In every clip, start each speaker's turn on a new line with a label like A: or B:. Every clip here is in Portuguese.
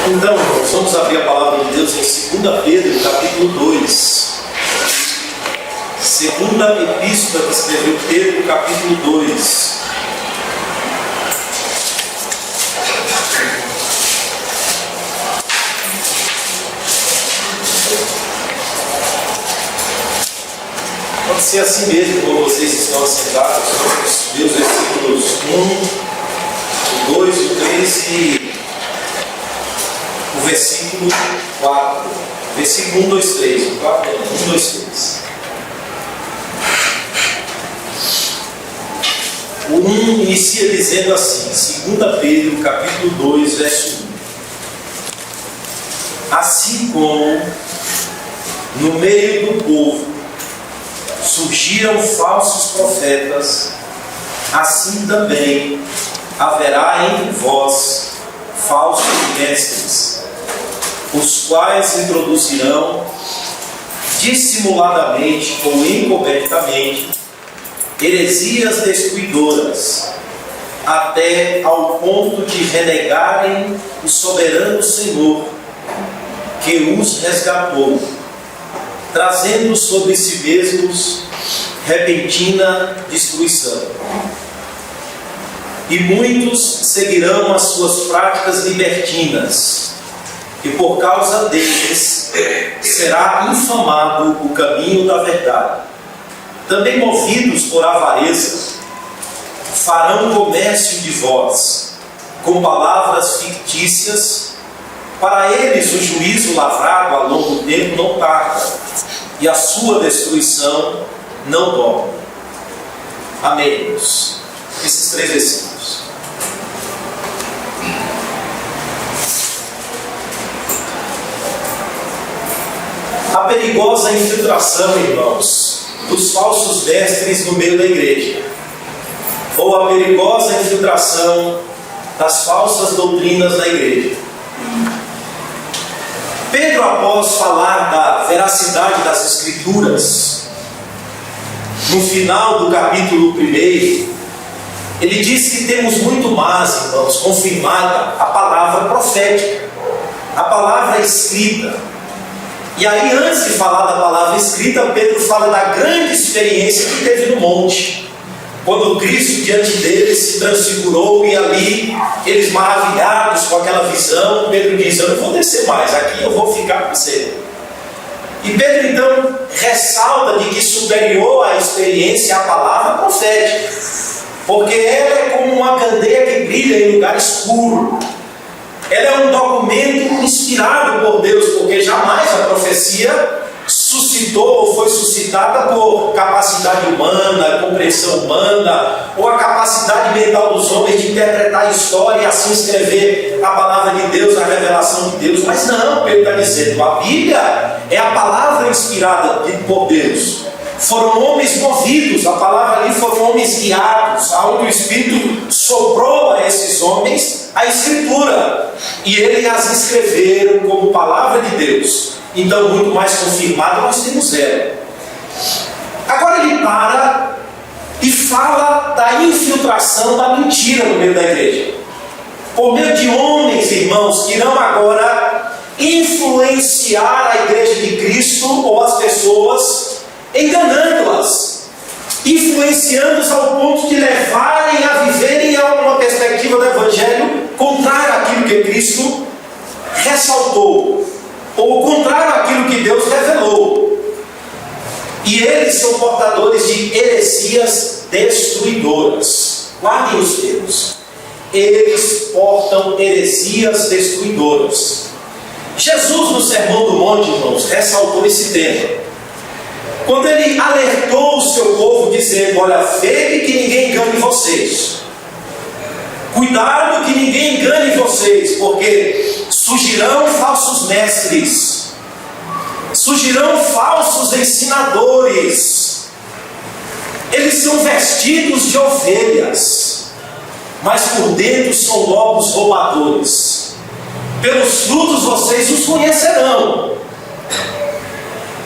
A: Então, irmãos, vamos abrir a palavra de Deus em 2 Pedro, capítulo 2. Segunda epístola que escreveu Pedro, capítulo 2. Pode ser assim mesmo, como vocês estão assentados, vamos ver os versículos 1, o 2, o 3 e o versículo 4. Versículo 1, 2, 3. O 4 é 1, 2, 3. O 1 inicia dizendo assim, 2 Pedro, capítulo 2, verso 1. Assim como no meio do povo surgiram falsos profetas, assim também haverá entre vós falsos mestres, os quais introduzirão dissimuladamente ou encobertamente heresias destruidoras, até ao ponto de renegarem o soberano Senhor que os resgatou, trazendo sobre si mesmos repentina destruição. E muitos seguirão as suas práticas libertinas, e por causa deles será infamado o caminho da verdade. Também movidos por avareza, farão comércio de vós, com palavras fictícias. Para eles o juízo lavrado a longo tempo não tarda, e a sua destruição não dorme. Amém, irmãos. Esses 3 versículos. A perigosa infiltração, irmãos, dos falsos mestres no meio da igreja, ou a perigosa infiltração das falsas doutrinas na igreja. Pedro, após falar da veracidade das Escrituras, no final do capítulo 1, ele diz que temos muito mais, irmãos, confirmada a palavra profética, a palavra escrita. E aí, antes de falar da palavra escrita, Pedro fala da grande experiência que teve no monte, quando Cristo diante deles se transfigurou, e ali eles maravilhados com aquela visão, Pedro diz: eu não vou descer mais, aqui eu vou ficar com você. E Pedro então ressalta de que superior à experiência é a palavra profética, porque ela é como uma candeia que brilha em lugar escuro. Ela é um documento inspirado por Deus, porque jamais a profecia suscitou ou foi suscitada por capacidade humana, compreensão humana, ou a capacidade mental dos homens de interpretar a história e assim escrever a palavra de Deus, a revelação de Deus. Mas não, Pedro está dizendo, a Bíblia é a palavra inspirada por Deus. Foram homens movidos, a palavra ali foram homens guiados, aonde o Espírito soprou a esses homens a Escritura, e eles as escreveram como palavra de Deus. Então, muito mais confirmado, nós temos ela. Agora ele para e fala da infiltração da mentira no meio da igreja, por meio de homens, irmãos, que irão agora influenciar a igreja de Cristo ou as pessoas, enganando-as, influenciando-as ao ponto de levarem a viverem a uma perspectiva do Evangelho contrária àquilo que Cristo ressaltou, ou contrário àquilo que Deus revelou. E eles são portadores de heresias destruidoras. Guardem os termos. Eles portam heresias destruidoras. Jesus, no Sermão do Monte, irmãos, ressaltou esse tema, quando ele alertou o seu povo, dizendo: olha, vede que ninguém engane vocês. Cuidado que ninguém engane vocês, porque surgirão falsos mestres, surgirão falsos ensinadores. Eles são vestidos de ovelhas, mas por dentro são lobos roubadores. Pelos frutos vocês os conhecerão.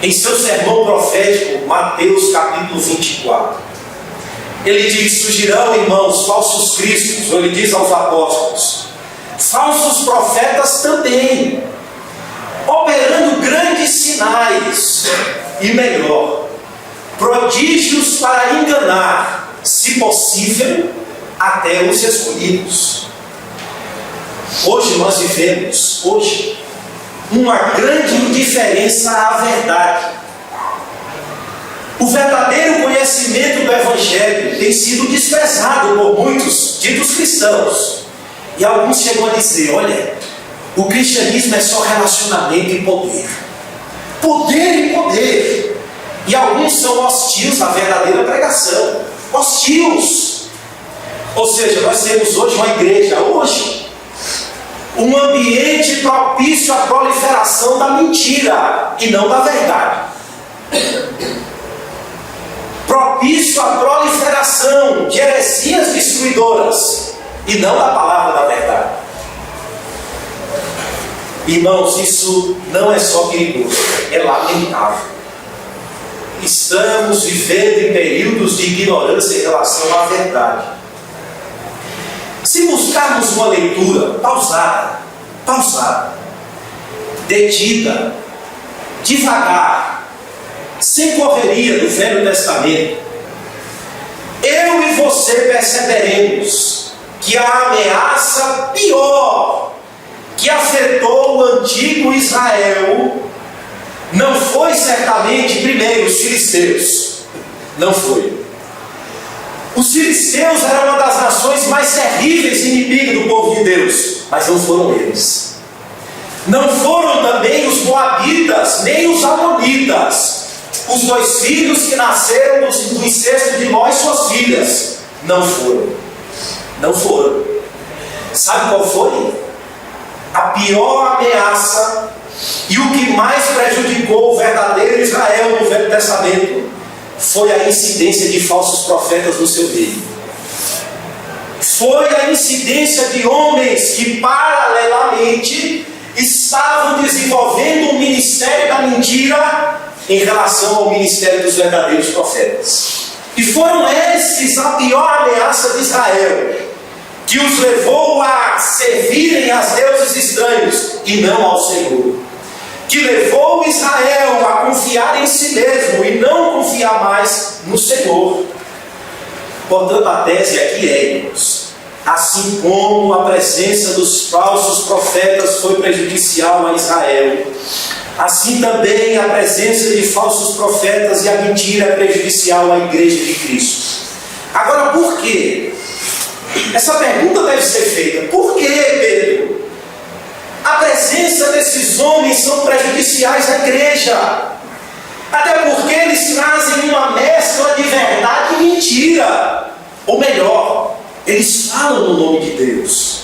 A: Em seu sermão profético, Mateus capítulo 24, ele diz: surgirão, irmãos, falsos cristos, ou ele diz aos apóstolos, falsos profetas também, operando grandes sinais e, melhor, prodígios para enganar, se possível, até os escolhidos. Hoje nós vivemos, uma grande indiferença à verdade. O verdadeiro conhecimento do Evangelho tem sido desprezado por muitos ditos cristãos. E alguns chegam a dizer: olha, o cristianismo é só relacionamento e poder. Poder e poder. E alguns são hostios à verdadeira pregação. Hostios. Ou seja, nós temos hoje uma igreja, um ambiente propício à proliferação da mentira e não da verdade. Propício à proliferação de heresias destruidoras e não da palavra da verdade. Irmãos, isso não é só perigoso, é lamentável. Estamos vivendo em períodos de ignorância em relação à verdade. Se buscarmos uma leitura pausada, detida, devagar, sem correria do Velho Testamento, eu e você perceberemos que a ameaça pior que afetou o antigo Israel não foi certamente primeiro os filisteus. Não foi. Os filisteus eram uma das nações mais terríveis inimigas do povo de Deus, mas não foram eles. Não foram também os moabitas, nem os amonitas, os 2 filhos que nasceram do incesto de Ló e suas filhas. Não foram. Sabe qual foi? A pior ameaça e o que mais prejudicou o verdadeiro Israel no Velho Testamento foi a incidência de falsos profetas no seu meio. Foi a incidência de homens que paralelamente estavam desenvolvendo um ministério da mentira em relação ao ministério dos verdadeiros profetas. E foram esses a pior ameaça de Israel, que os levou a servirem a deuses estranhos e não ao Senhor, que levou Israel a confiar em si mesmo e não confiar mais no Senhor. Portanto, a tese aqui é, irmãos, assim como a presença dos falsos profetas foi prejudicial a Israel, assim também a presença de falsos profetas e a mentira é prejudicial à igreja de Cristo. Agora, por quê? Essa pergunta deve ser feita. Por que, Pedro? A presença desses homens são prejudiciais à igreja. Até porque eles trazem uma mescla de verdade e mentira. Ou melhor, eles falam no nome de Deus.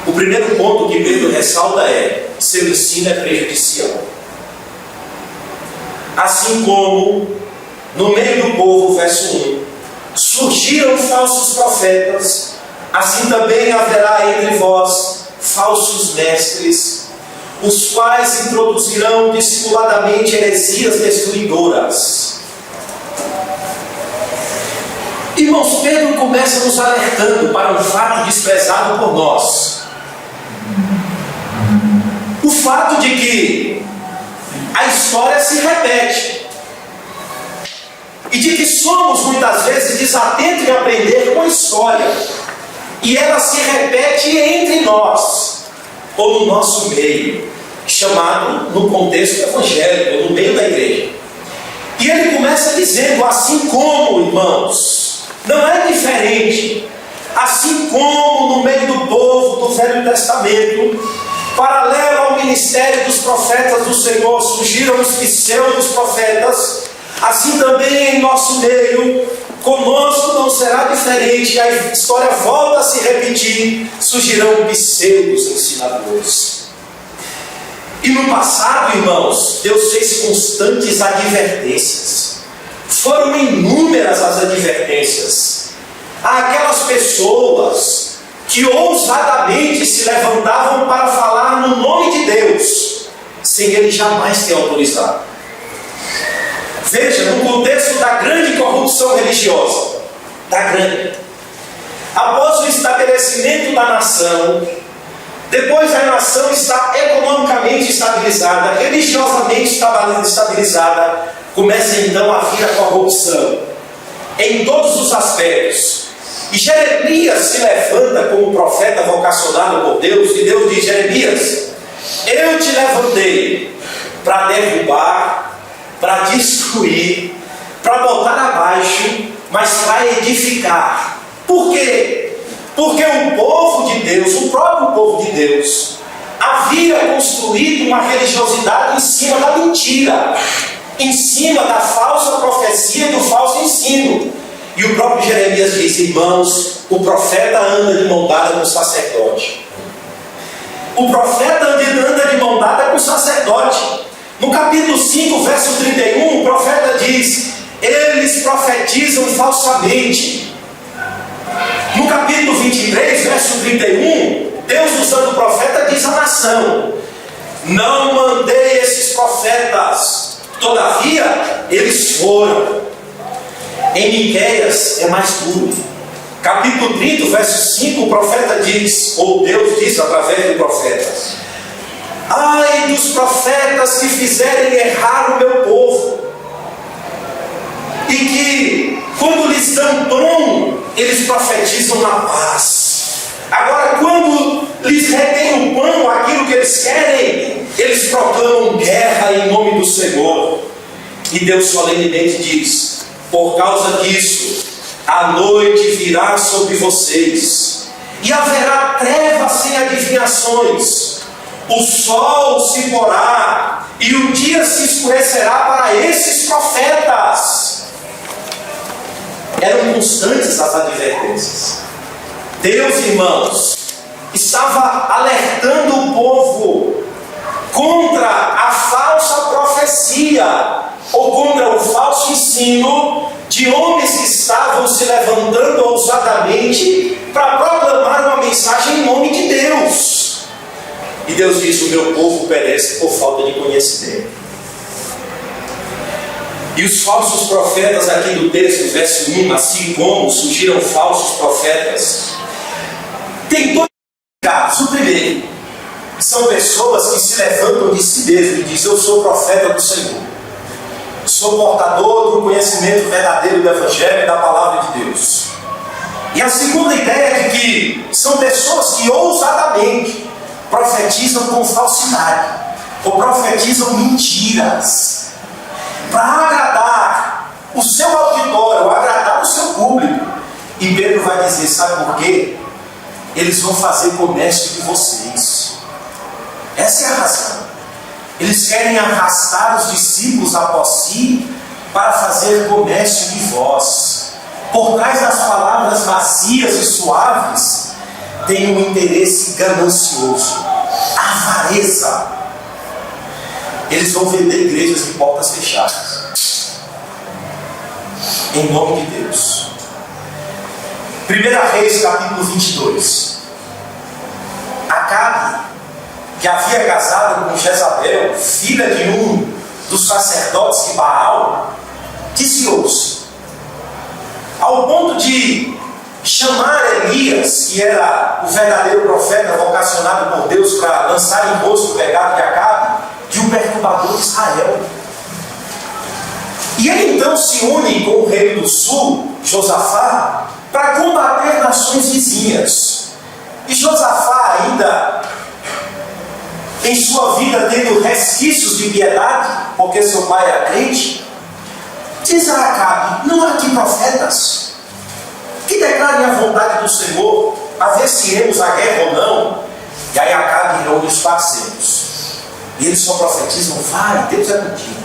A: O primeiro ponto que Pedro ressalta é: seu ensino é prejudicial. Assim como no meio do povo, verso 1, surgiram falsos profetas, assim também haverá entre vós falsos mestres, os quais introduzirão dissimuladamente heresias destruidoras. Irmãos, Pedro começa nos alertando para um fato desprezado por nós. O fato de que a história se repete. E de que somos muitas vezes desatentos em aprender com a história. E ela se repete entre nós, ou no nosso meio, chamado no contexto evangélico, ou no meio da igreja. E ele começa dizendo: assim como, irmãos, não é diferente, assim como no meio do povo do Velho Testamento, paralelo ao ministério dos profetas do Senhor, surgiram os pseudos profetas, assim também em nosso meio, conosco não será diferente. A história volta a se repetir, surgirão pseudos ensinadores. E no passado, irmãos, Deus fez constantes advertências. Foram inúmeras as advertências àquelas pessoas que ousadamente se levantavam para falar no nome de Deus, sem Ele jamais ter autorizado. Veja, no contexto da grande corrupção religiosa, após o estabelecimento estabelecimento da nação, depois da nação está economicamente estabilizada, religiosamente estabilizada, começa então a vir a corrupção em todos os aspectos. E Jeremias se levanta como profeta vocacionado por Deus, e Deus diz: Jeremias, eu te levantei para derrubar, para destruir, para botar abaixo, mas para edificar. Por quê? Porque o povo de Deus, o próprio povo de Deus, havia construído uma religiosidade em cima da mentira, em cima da falsa profecia e do falso ensino. E o próprio Jeremias diz: irmãos, o profeta anda de mão dada com o sacerdote. O profeta anda de mão dada com o sacerdote. No capítulo 5, verso 31, o profeta diz: eles profetizam falsamente. No capítulo 23, verso 31, Deus, usando o profeta, diz à nação: não mandei esses profetas, todavia eles foram. Em Miqueias é mais duro. Capítulo 30, verso 5, o profeta diz, ou Deus diz através do profeta: ai dos profetas que fizerem errar o meu povo, e que, quando lhes dão pão, eles profetizam na paz. Agora, quando lhes retém o pão, aquilo que eles querem, eles proclamam guerra em nome do Senhor. E Deus solenemente diz: por causa disso, a noite virá sobre vocês, e haverá trevas sem adivinhações. O sol se porá, e o dia se escurecerá para esses profetas. Eram constantes as advertências. Deus, irmãos, estava alertando o povo contra a falsa profecia, ou contra o falso ensino de homens que estavam se levantando ousadamente para proclamar uma mensagem em nome de Deus. E Deus diz: o meu povo perece por falta de conhecimento. E os falsos profetas aqui do texto, verso 1, assim como surgiram falsos profetas, tem dois casos. O primeiro, são pessoas que se levantam de si mesmo e dizem: eu sou profeta do Senhor, sou portador do conhecimento verdadeiro do Evangelho e da Palavra de Deus. E a segunda ideia é de que são pessoas que ousadamente profetizam com falsidade, ou profetizam mentiras, para agradar o seu auditório, agradar o seu público. E Pedro vai dizer: sabe por quê? Eles vão fazer comércio de vocês. Essa é a razão. Eles querem arrastar os discípulos após si para fazer comércio de vós. Por trás das palavras vazias e suaves tem um interesse ganancioso, avareza. Eles vão vender igrejas de portas fechadas, em nome de Deus. 1 Reis, capítulo 22. Acabe, que havia casado com Jezabel, filha de um dos sacerdotes de Baal, desviou-se, ao ponto de chamar Elias, que era o verdadeiro profeta vocacionado por Deus para lançar em rosto o pecado de Acabe, de um perturbador de Israel. E ele então se une com o rei do sul, Josafá, para combater nações vizinhas. E Josafá, ainda em sua vida tendo resquícios de piedade, porque seu pai era crente, diz a Acabe: não há aqui profetas que declarem a vontade do Senhor, a ver se iremos à guerra ou não. E aí Acabe reúne os parceiros, e eles só profetizam: vai, Deus é contigo.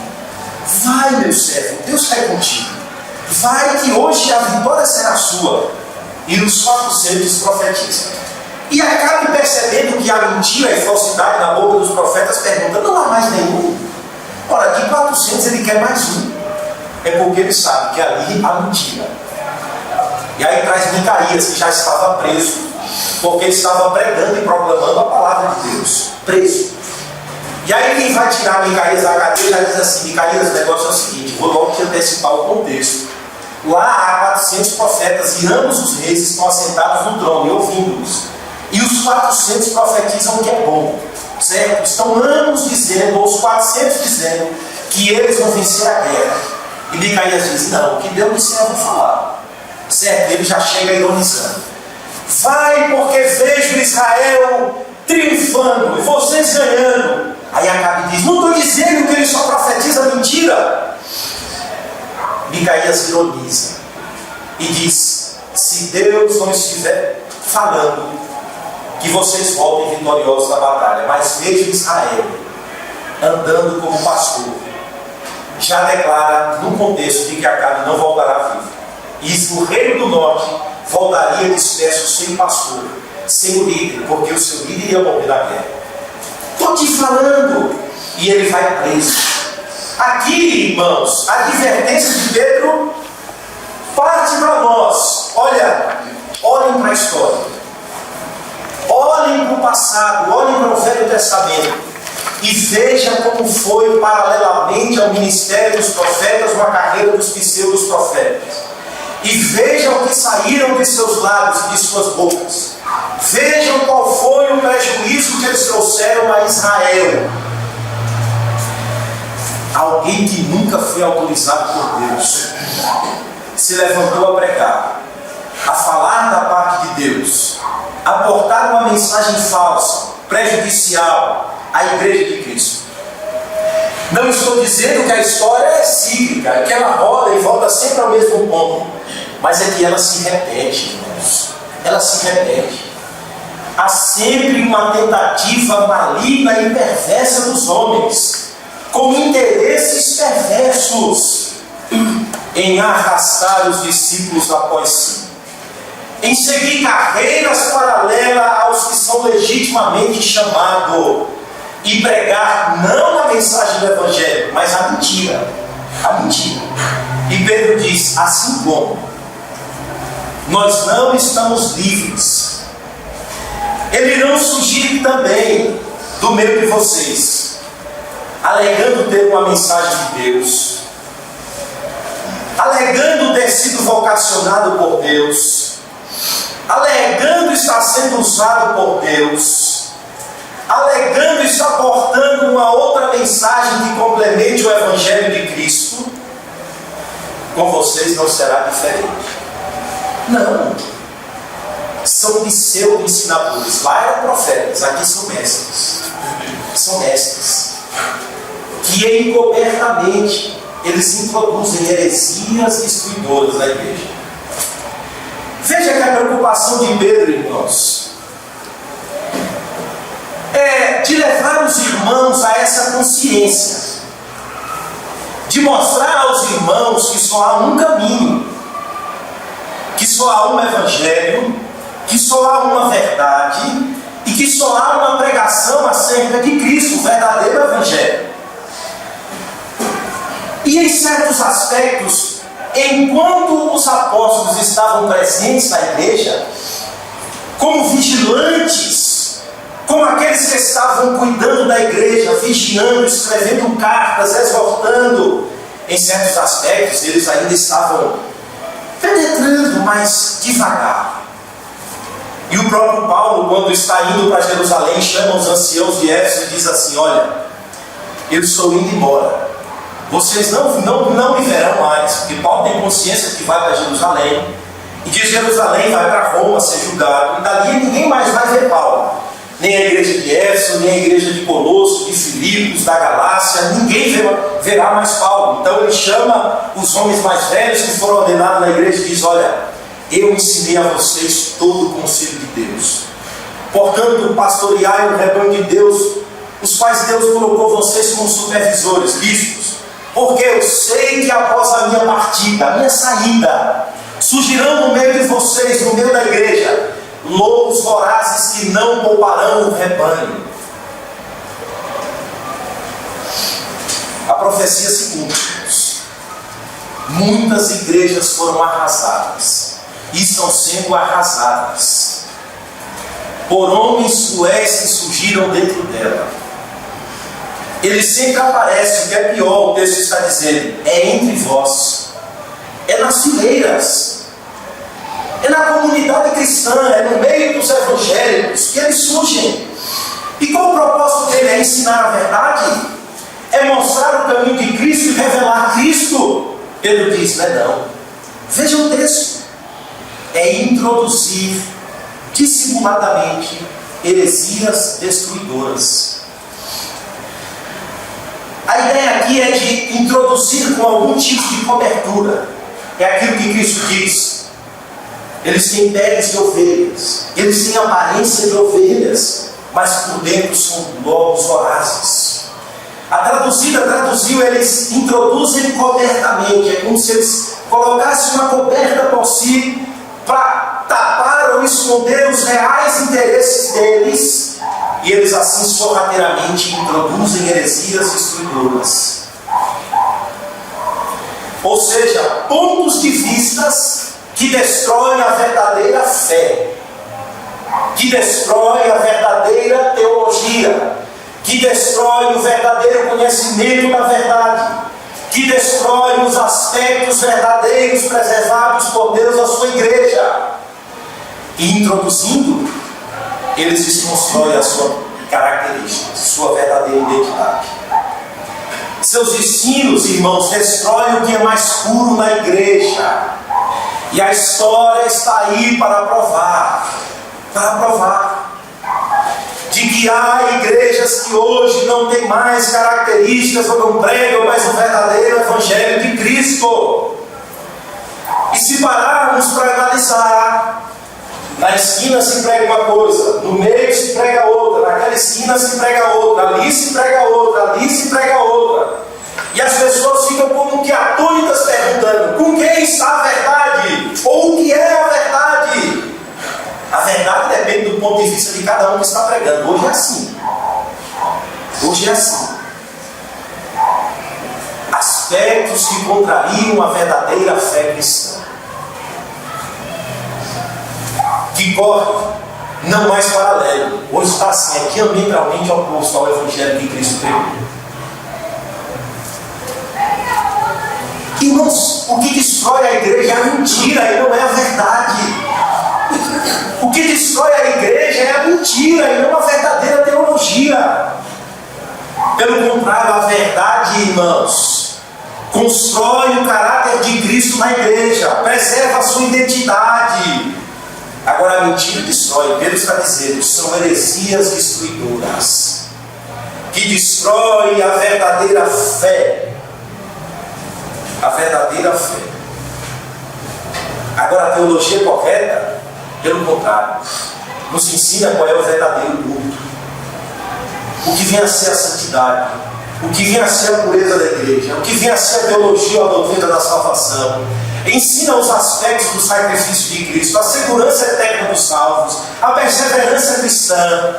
A: Vai, meu servo, Deus é contigo. Vai, que hoje a vitória será sua. E os 400 profetizam. E Acabe, percebendo que há mentira e falsidade na boca dos profetas, pergunta: não há mais nenhum? Ora, de 400 ele quer mais um. É porque ele sabe que ali há mentira. E aí traz Micaías, que já estava preso, porque ele estava pregando e proclamando a palavra de Deus, preso. E aí quem vai tirar Micaías da cadeia já diz assim: Micaías, o negócio é o seguinte, vou logo te antecipar o contexto. Lá há 400 profetas e ambos os reis estão assentados no trono e ouvindo-os. E os 400 profetizam o que é bom, certo? Estão ambos dizendo, ou os 400 dizendo, que eles vão vencer a guerra. E Micaías diz, não, o que Deus disse eu vou falar. Certo? Ele já chega ironizando. Vai, porque vejo Israel triunfando e vocês ganhando. Aí Acabe diz, não estou dizendo que ele só profetiza mentira. Micaías ironiza e diz, se Deus não estiver falando, que vocês voltem vitoriosos da batalha, mas vejo Israel andando como pastor, já declara no contexto de que Acabe não voltará vivo. E o reino do norte voltaria disperso sem pastor, sem o líder, porque o seu líder ia morrer na guerra. Estou te falando. E ele vai preso. Aqui, irmãos, a advertência de Pedro parte para nós. Olha, olhem para a história. Olhem para o passado, olhem para o Velho Testamento e vejam como foi paralelamente ao ministério dos profetas uma carreira dos pseudos profetas. E vejam o que saíram de seus lábios e de suas bocas. Vejam qual foi o prejuízo que eles trouxeram a Israel. Alguém que nunca foi autorizado por Deus se levantou a pregar, a falar da parte de Deus, a portar uma mensagem falsa, prejudicial à Igreja de Cristo. Não estou dizendo que a história é cíclica, que ela roda e volta sempre ao mesmo ponto, mas é que ela se repete, irmãos. Ela se repete. Há sempre uma tentativa maligna e perversa dos homens, com interesses perversos, em arrastar os discípulos após si, em seguir carreiras paralelas aos que são legitimamente chamados, e pregar não a mensagem do Evangelho, mas a mentira. A mentira. E Pedro diz, assim como nós não estamos livres, ele não surgir também do meio de vocês, alegando ter uma mensagem de Deus, alegando ter sido vocacionado por Deus, alegando estar sendo usado por Deus, alegando estar portando uma outra mensagem que complemente o Evangelho de Cristo. Com vocês não será diferente. Não. São pseudo-ensinadores. Lá eram profetas, aqui são mestres. São mestres. Que encobertamente eles introduzem heresias destruidoras na igreja. Veja que a preocupação de Pedro, irmãos, é de levar os irmãos a essa consciência, de mostrar aos irmãos que só há um caminho, que só há um evangelho, que só há uma verdade e que só há uma pregação acerca de Cristo, o verdadeiro evangelho. E em certos aspectos, enquanto os apóstolos estavam presentes na igreja, como vigilantes, como aqueles que estavam cuidando da igreja, vigiando, escrevendo cartas, exortando, em certos aspectos eles ainda estavam penetrando, mas devagar. E o próprio Paulo, quando está indo para Jerusalém, chama os anciãos de Éfeso e diz assim: olha, eu estou indo embora, vocês não me verão mais, porque Paulo tem consciência de que vai para Jerusalém, e de Jerusalém vai para Roma ser julgado, e dali ninguém mais vai ver Paulo, nem a igreja de Éfeso, nem a igreja de Colosso, de Filipos, da Galácia, ninguém verá mais Paulo. Então ele chama os homens mais velhos que foram ordenados na igreja e diz: olha, eu ensinei a vocês todo o conselho de Deus, portanto pastoreai o rebanho de Deus, os quais Deus colocou vocês como supervisores, bispos, porque eu sei que após a minha partida, a minha saída, surgirão no meio de vocês, no meio da igreja, lobos vorazes que não pouparão o rebanho. A profecia se cumpre. Muitas igrejas foram arrasadas e estão sendo arrasadas por homens cruéis que surgiram dentro dela. Ele sempre aparece, o que é pior, o texto está dizendo, é entre vós. é nas fileiras, é na comunidade cristã, é no meio dos evangélicos que eles surgem. E qual o propósito dele? É ensinar a verdade? É mostrar o caminho de Cristo e revelar Cristo? Pedro diz, não. Veja o texto. É introduzir dissimuladamente heresias destruidoras. A ideia aqui é de introduzir com algum tipo de cobertura. É aquilo que Cristo diz. Eles têm peles de ovelhas, eles têm aparência de ovelhas, mas por dentro são lobos vorazes. A traduzida traduziu, eles introduzem cobertamente. É como se eles colocassem uma coberta por si para tapar ou esconder os reais interesses deles, e eles assim sorrateiramente introduzem heresias destruidoras. Ou seja, pontos de vistas que destroem a verdadeira fé, que destroem a verdadeira teologia, que destroem o verdadeiro conhecimento da verdade, que destroem os aspectos verdadeiros preservados por Deus à sua igreja. E introduzindo, eles desconstroem a sua característica, sua verdadeira identidade. Seus ensinos, irmãos, destroem o que é mais puro na igreja. E a história está aí para provar, de que há igrejas que hoje não têm mais características ou não pregam mais o verdadeiro Evangelho de Cristo. E se pararmos para analisar, na esquina se prega uma coisa, no meio se prega outra, naquela esquina se prega outra, ali se prega outra, ali se prega outra. E as pessoas ficam como que atônitas perguntando, com quem está a verdade? Ou o que é a verdade? A verdade depende do ponto de vista de cada um que está pregando. Hoje é assim. Hoje é assim. Aspectos que contrariam a verdadeira fé cristã. Que corre não mais paralelo. Hoje está assim, é diametralmente oposto ao Evangelho que Cristo pregou. Irmãos, o que destrói a igreja é a mentira e não é a verdade. O que destrói a igreja é a mentira e não a verdadeira teologia. Pelo contrário, a verdade, irmãos, constrói o caráter de Cristo na igreja, preserva a sua identidade. Agora a mentira destrói. Pedro está dizendo, são heresias destruidoras, que destroem a verdadeira fé. A verdadeira fé. Agora a teologia correta, pelo contrário, nos ensina qual é o verdadeiro culto, o que vem a ser a santidade, o que vem a ser a pureza da igreja, o que vem a ser a teologia ou a doutrina da salvação. Ensina os aspectos do sacrifício de Cristo, a segurança eterna dos salvos, a perseverança cristã,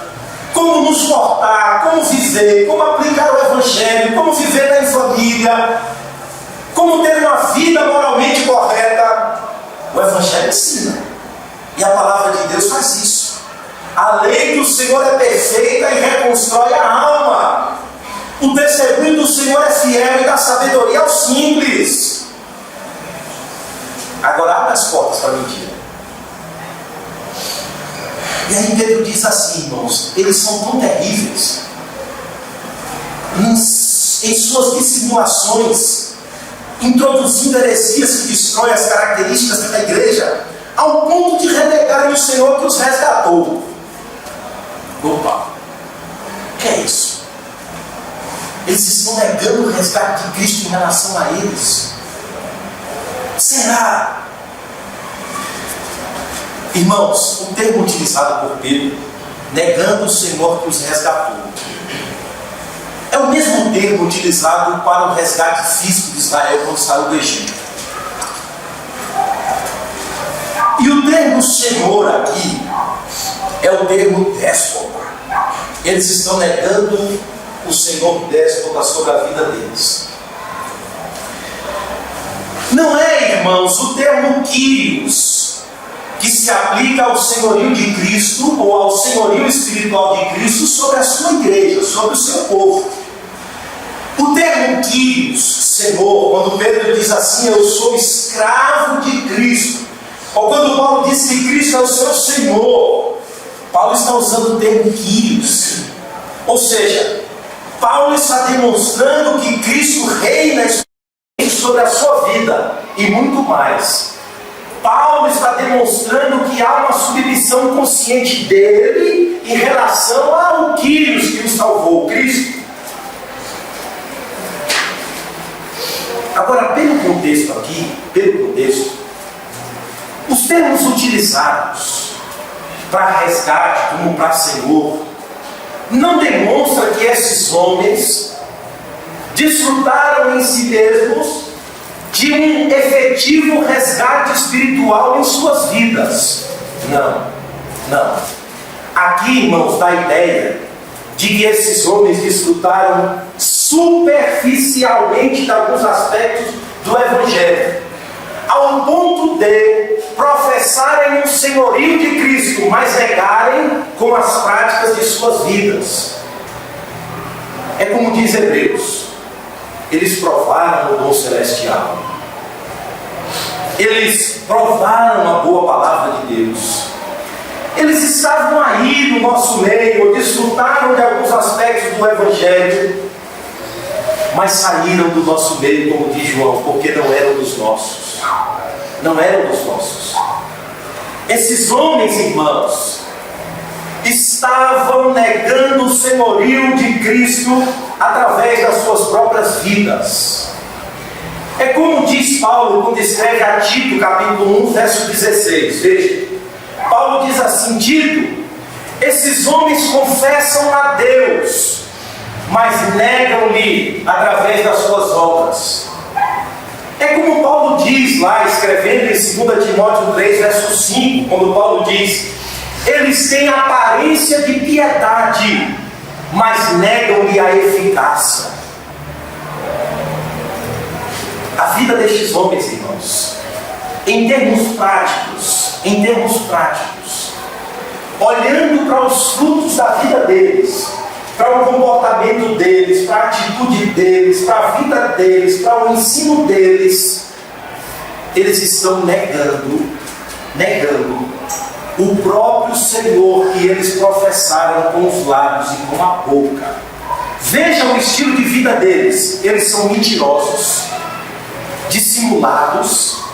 A: como nos portar, como viver, como aplicar o Evangelho, como viver em família, como ter uma vida moralmente correta. O Evangelho ensina. E a palavra de Deus faz isso. A lei do Senhor é perfeita e reconstrói a alma. O testemunho do Senhor é fiel e dá sabedoria aos simples. Agora abre as portas para a mentira. E aí Pedro diz assim, irmãos, eles são tão terríveis em suas dissimulações, introduzindo heresias que destroem as características da igreja, ao ponto de renegarem o Senhor que os resgatou. Opa! O que é isso? Eles estão negando o resgate de Cristo em relação a eles. Será? Irmãos, o termo utilizado por Pedro, negando o Senhor que os resgatou, é o mesmo termo utilizado para o resgate físico de Israel quando saiu do Egito. E o termo Senhor aqui é o termo déspota. Eles estão negando o Senhor déspota sobre a vida deles. Não é, irmãos, o termo Kyrios, que se aplica ao senhorio de Cristo ou ao senhorio espiritual de Cristo sobre a sua igreja, sobre o seu povo. O termo Kyrios, Senhor, quando Pedro diz assim, eu sou escravo de Cristo, ou quando Paulo diz que Cristo é o seu Senhor, Paulo está usando o termo Kyrios. Ou seja, Paulo está demonstrando que Cristo reina sobre a sua vida e muito mais. Paulo está demonstrando que há uma submissão consciente dele em relação ao Kyrios que o salvou, Cristo. Agora, pelo contexto aqui, os termos utilizados para resgate como para Senhor não demonstra que esses homens desfrutaram em si mesmos de um efetivo resgate espiritual em suas vidas. Não. Aqui, irmãos, dá a ideia de que esses homens desfrutaram superficialmente de alguns aspectos do Evangelho, ao ponto de professarem o senhorio de Cristo, mas negarem com as práticas de suas vidas. É como diz Hebreus, eles provaram o dom celestial, eles provaram a boa palavra de Deus, eles estavam aí no nosso meio, desfrutaram de alguns aspectos do Evangelho, mas saíram do nosso meio, como diz João, porque não eram dos nossos. Não eram dos nossos. Esses homens, irmãos, estavam negando o senhorio de Cristo através das suas próprias vidas. É como diz Paulo quando escreve a Tito, capítulo 1, verso 16. Veja, Paulo diz assim: Tito, esses homens confessam a Deus, mas negam-lhe através das suas obras. É como Paulo diz lá, escrevendo em 2 Timóteo 3, verso 5, quando Paulo diz: eles têm aparência de piedade, mas negam-lhe a eficácia. A vida destes homens, irmãos, em termos práticos, olhando para os frutos da vida deles, para o comportamento deles, para a atitude deles, para a vida deles, para o ensino deles, eles estão negando o próprio Senhor que eles professaram com os lábios e com a boca. Veja o estilo de vida deles. Eles são mentirosos, dissimulados,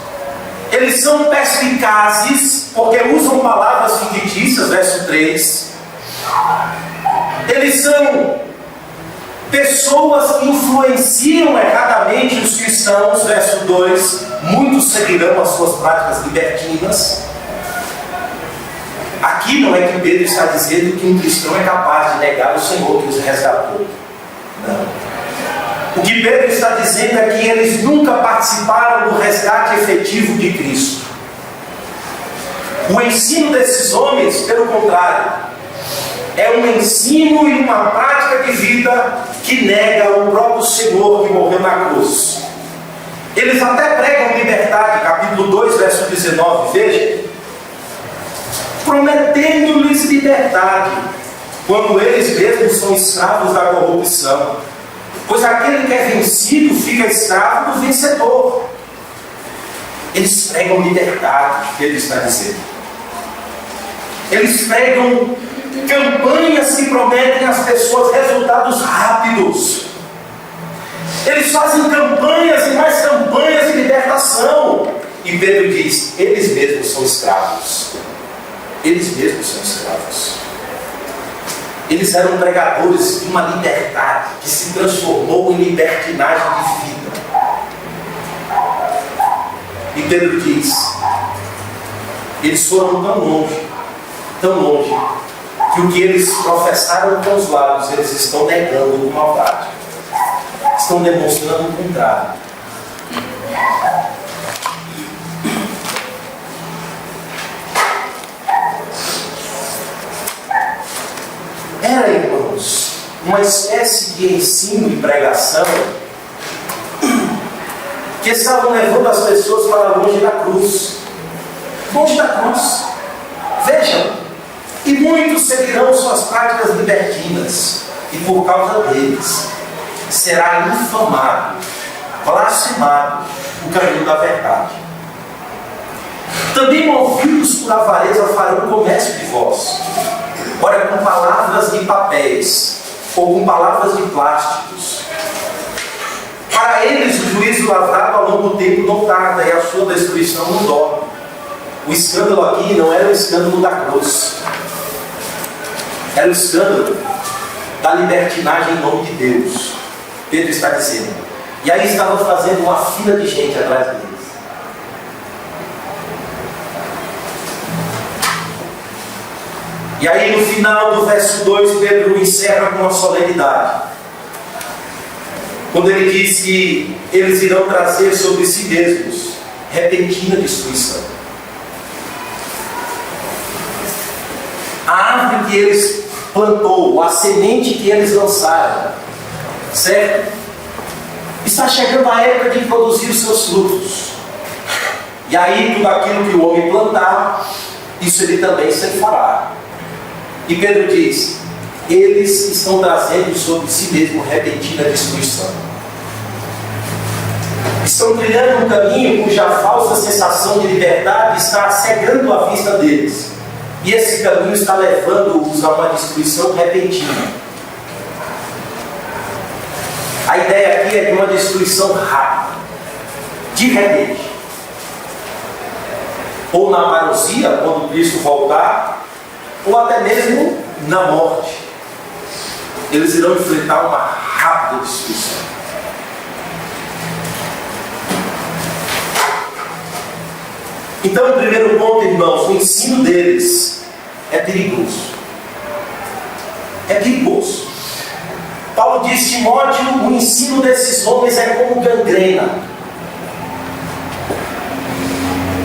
A: eles são perspicazes, porque usam palavras fictícias, verso 3. Eles são pessoas que influenciam erradamente os cristãos, verso 2. Muitos seguirão as suas práticas libertinas. Aqui não é que Pedro está dizendo que um cristão é capaz de negar o Senhor que os resgatou. Não. O que Pedro está dizendo é que eles nunca participaram do resgate efetivo de Cristo. O ensino desses homens, pelo contrário, é um ensino e uma prática de vida que nega o próprio Senhor que morreu na cruz. Eles até pregam liberdade, capítulo 2, verso 19, veja, prometendo-lhes liberdade, quando eles mesmos são escravos da corrupção. Pois aquele que é vencido fica escravo do vencedor. Eles pregam liberdade, ele está dizendo. Eles pregam campanhas que prometem às pessoas resultados rápidos. Eles fazem campanhas e mais campanhas de libertação. E Pedro diz: eles mesmos são escravos. Eles mesmos são escravos. Eles eram pregadores de uma liberdade que se transformou em libertinagem de vida. E Pedro diz: eles foram tão longe, que o que eles professaram com os lábios, eles estão negando com maldade. Estão demonstrando o contrário. Era, irmãos, uma espécie de ensino e pregação que estavam levando as pessoas para longe da cruz. Longe da cruz. Vejam, e muitos seguirão suas práticas libertinas, e por causa deles será infamado, blasfemado o caminho da verdade. Também movidos por avareza farão comércio de vós, ora com palavras de papéis, ou com palavras de plásticos. Para eles o juízo lavrado ao longo do tempo não tarda, e a sua destruição não dorme. O escândalo aqui não era o escândalo da cruz, era o escândalo da libertinagem em nome de Deus. Pedro está dizendo. E aí estavam fazendo uma fila de gente atrás deles. E aí no final do verso 2, Pedro encerra com uma solenidade. Quando ele diz que eles irão trazer sobre si mesmos repentina destruição. A árvore que eles plantou, a semente que eles lançaram, certo? Está chegando a época de produzir os seus frutos. E aí tudo aquilo que o homem plantar, isso ele também ceifará. E Pedro diz, eles estão trazendo sobre si mesmo repentina destruição. Estão trilhando um caminho cuja falsa sensação de liberdade está cegando a vista deles. E esse caminho está levando-os a uma destruição repentina. A ideia aqui é de uma destruição rápida, de repente. Ou na parousia, quando Cristo voltar, ou até mesmo na morte. Eles irão enfrentar uma rápida destruição. Então, o primeiro ponto, irmãos, o ensino deles é perigoso. É perigoso. Paulo diz, Timóteo, o ensino desses homens é como gangrena.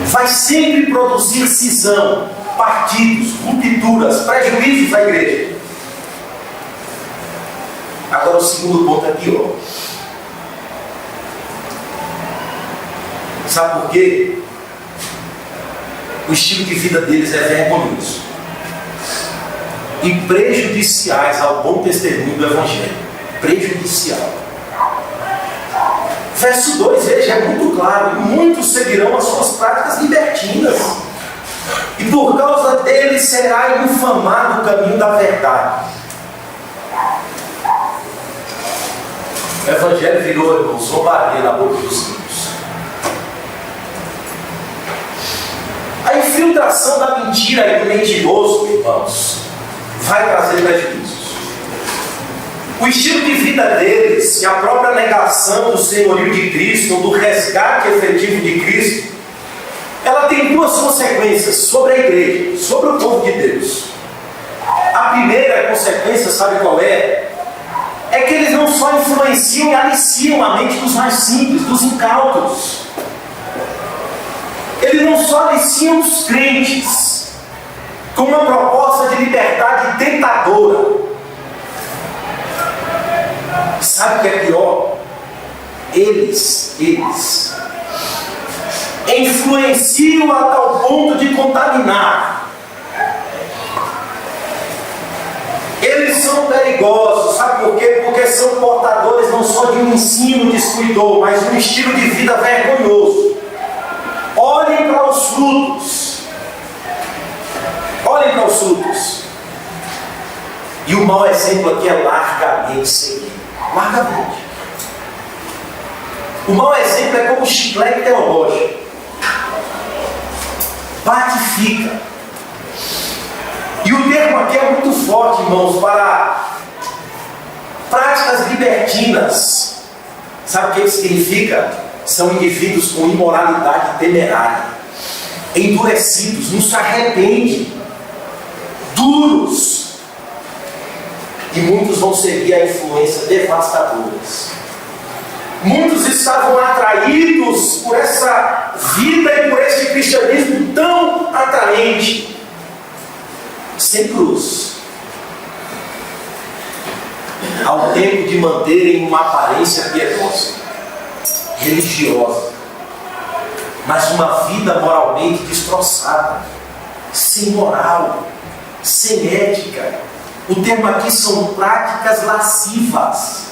A: Vai sempre produzir cisão, partidos, rupturas, prejuízos à igreja. Agora o segundo ponto é pior. Sabe por quê? O estilo de vida deles é vergonhoso e prejudiciais ao bom testemunho do Evangelho. Prejudicial. Verso 2, veja, é muito claro. Muitos seguirão as suas práticas libertinas, e por causa deles será infamado o caminho da verdade. O Evangelho virou, irmão, zombaria na boca dos filhos. A infiltração da mentira e do mentiroso, irmãos, vai trazer prejuízos. O estilo de vida deles e a própria negação do senhorio de Cristo, ou do resgate efetivo de Cristo, ela tem duas consequências sobre a igreja, sobre o povo de Deus. A primeira consequência, sabe qual é? É que eles não só influenciam e aliciam a mente dos mais simples, dos incautos. Eles não só aliciam os crentes com uma proposta de liberdade tentadora. Sabe o que é pior? Eles influenciam a tal ponto de contaminar. Eles são perigosos, sabe por quê? Porque são portadores não só de um ensino destruidor, mas de um estilo de vida vergonhoso. Olhem para os frutos. Olhem para os frutos. E o mau exemplo aqui é largamente seguido. Largamente. O mau exemplo é como um chiclete teológico. Bate e fica. E o termo aqui é muito forte, irmãos, para práticas libertinas. Sabe o que isso significa? São indivíduos com imoralidade temerária, endurecidos, não se arrependem, duros. E muitos vão seguir a influência devastadoras. Muitos estavam atraídos por essa vida e por esse cristianismo tão atraente, sem cruz, ao tempo de manterem uma aparência piedosa, religiosa, mas uma vida moralmente destroçada, sem moral, sem ética. O termo aqui são práticas lascivas.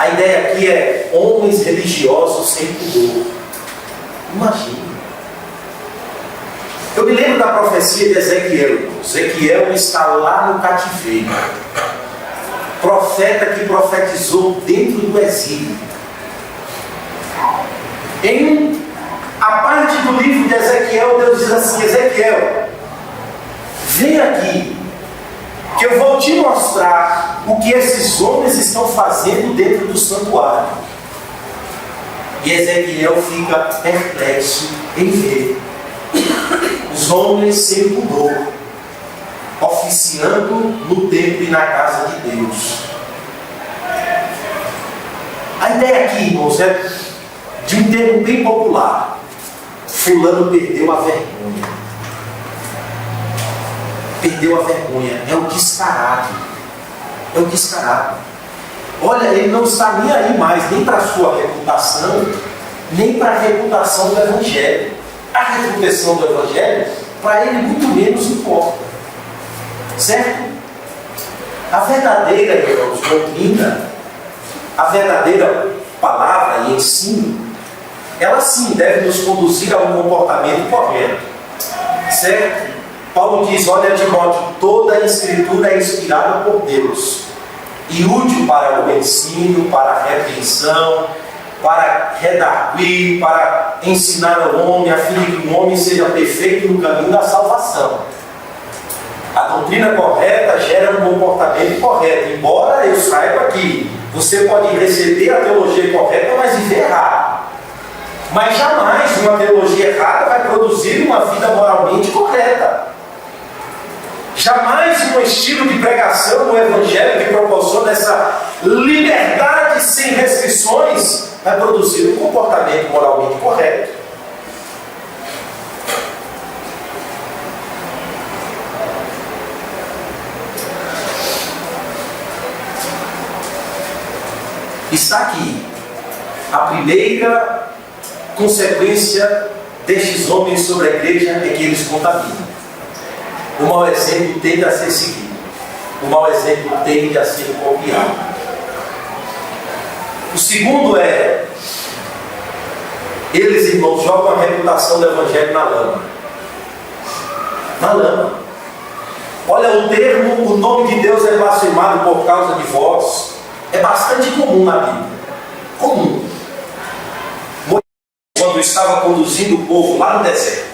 A: A ideia aqui é homens religiosos sem pudor. Imagina. Eu me lembro da profecia de Ezequiel. Ezequiel está lá no cativeiro. Profeta que profetizou dentro do exílio. Em a parte do livro de Ezequiel, Deus diz assim: Ezequiel, vem aqui, que eu vou te mostrar o que esses homens estão fazendo dentro do santuário. E Ezequiel fica perplexo em ver os homens sem pudor oficiando no templo e na casa de Deus. A ideia aqui, irmãos, é de um termo bem popular: fulano perdeu a vergonha. Perdeu a vergonha. É o descarado. É o descarado. Olha, ele não está nem aí mais, nem para a sua reputação, nem para a reputação do Evangelho. A reputação do Evangelho, para ele, muito menos importa. Certo? A verdadeira, irmãos, doutrina, a verdadeira palavra e ensino, ela sim deve nos conduzir a um comportamento correto. Certo? Paulo diz: olha, Timóteo, toda a Escritura é inspirada por Deus e útil para o ensino, para a repreensão, para redarguir, para ensinar ao homem, a fim de que o homem seja perfeito no caminho da salvação. A doutrina correta gera um comportamento correto, embora eu saiba que você pode receber a teologia correta, mas viver errado. Mas jamais uma teologia errada vai produzir uma vida moralmente correta. Jamais um estilo de pregação no Evangelho que proporciona essa liberdade sem restrições vai produzir um comportamento moralmente correto. Está aqui a primeira consequência destes homens sobre a igreja é que eles contaminam. O mau exemplo tende a ser seguido. O mau exemplo tende a ser copiado. O segundo é: eles, irmãos, jogam a reputação do Evangelho na lama. Na lama. Olha, o termo, o nome de Deus é blasfemado por causa de vós, é bastante comum na Bíblia. Comum. Moisés, quando estava conduzindo o povo lá no deserto,